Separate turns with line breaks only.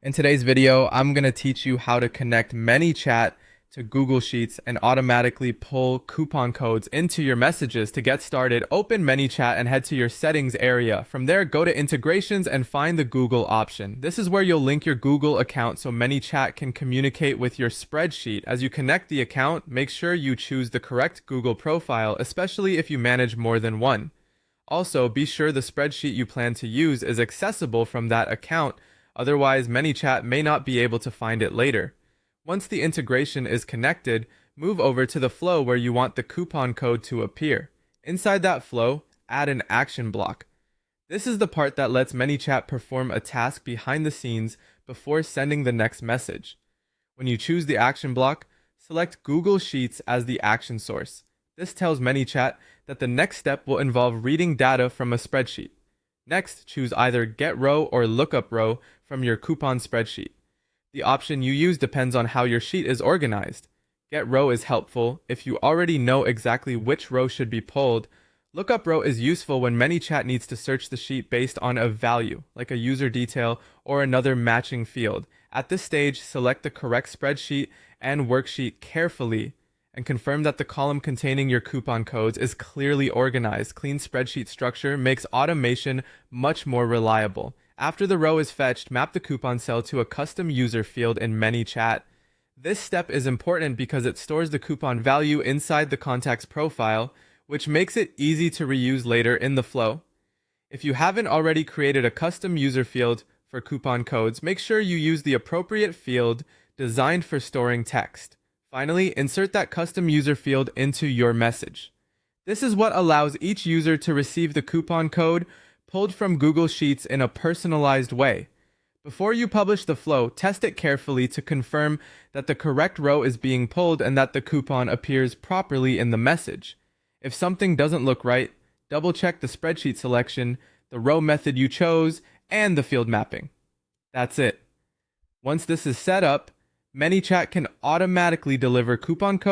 In today's video, I'm going to teach you how to connect ManyChat to Google Sheets and automatically pull coupon codes into your messages. To get started, open ManyChat and head to your settings area. From there, go to integrations and find the Google option. This is where you'll link your Google account so ManyChat can communicate with your spreadsheet. As you connect the account, make sure you choose the correct Google profile, especially if you manage more than one. Also, be sure the spreadsheet you plan to use is accessible from that account. Otherwise, ManyChat may not be able to find it later. Once the integration is connected, move over to the flow where you want the coupon code to appear. Inside that flow, add an action block. This is the part that lets ManyChat perform a task behind the scenes before sending the next message. When you choose the action block, select Google Sheets as the action source. This tells ManyChat that the next step will involve reading data from a spreadsheet. Next, choose either Get Row or Lookup Row from your coupon spreadsheet. The option you use depends on how your sheet is organized. Get Row is helpful if you already know exactly which row should be pulled. Lookup Row is useful when ManyChat needs to search the sheet based on a value, like a user detail or another matching field. At this stage, select the correct spreadsheet and worksheet carefully and confirm that the column containing your coupon codes is clearly organized. Clean spreadsheet structure makes automation much more reliable. After the row is fetched, map the coupon cell to a custom user field in ManyChat. This step is important because it stores the coupon value inside the contact's profile, which makes it easy to reuse later in the flow. If you haven't already created a custom user field for coupon codes, make sure you use the appropriate field designed for storing text. Finally, insert that custom user field into your message. This is what allows each user to receive the coupon code pulled from Google Sheets in a personalized way. Before you publish the flow, test it carefully to confirm that the correct row is being pulled and that the coupon appears properly in the message. If something doesn't look right, double-check the spreadsheet selection, the row method you chose, and the field mapping. That's it. Once this is set up, ManyChat can automatically deliver coupon codes